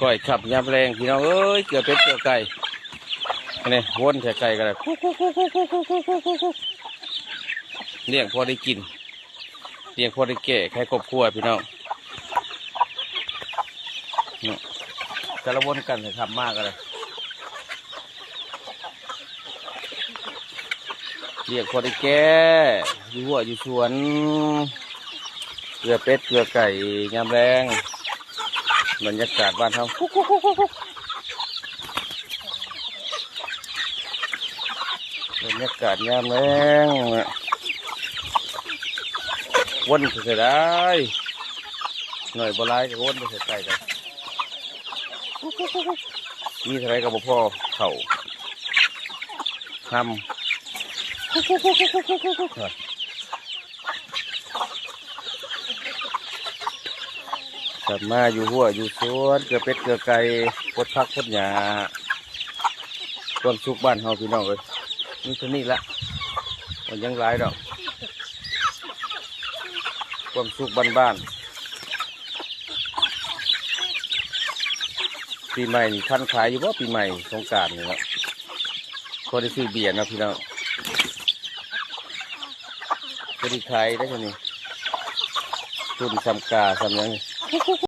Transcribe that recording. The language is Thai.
ก้อยขับยามแรงพี่น้องเอ้ยเกลือเป็ดเกลือไก่นี่วนใส่ไก่กันเลยเลี้ยงพอได้กินเลี้ยงพอได้แก่แค่ครอบครัวพี่น้องจะระวนกันทำมากกันเลยเลี้ยงพอได้แก่อยู่หัวอยู่สวนเกลือเป็ดเกลือไก่ยามแรงบรรยากาศบ้านเขาบรรยากาศยามแรงวนไปเสียได้หน่อยโบราณจะวนไปเสียไกลกันมีอะไรกับพ่อเขาทำกลับมาอยู่หัวอยู่สวนเกลือเป็ดเกลือไก่พดพักพดหญ้าความสุขบ้านเฮาพี่น้องเลยนี่เท่านี้ละมันยังหลายดอกความสุขบ้านๆปีใหม่นี่ท่านขายอยู่ว่าปีใหม่สงกรานต์นี่แหละคนที่ซื้อเบียร์นะพี่น้องคนที่ขายได้คนนี้ตุนซ้ำกาซ้ำยัง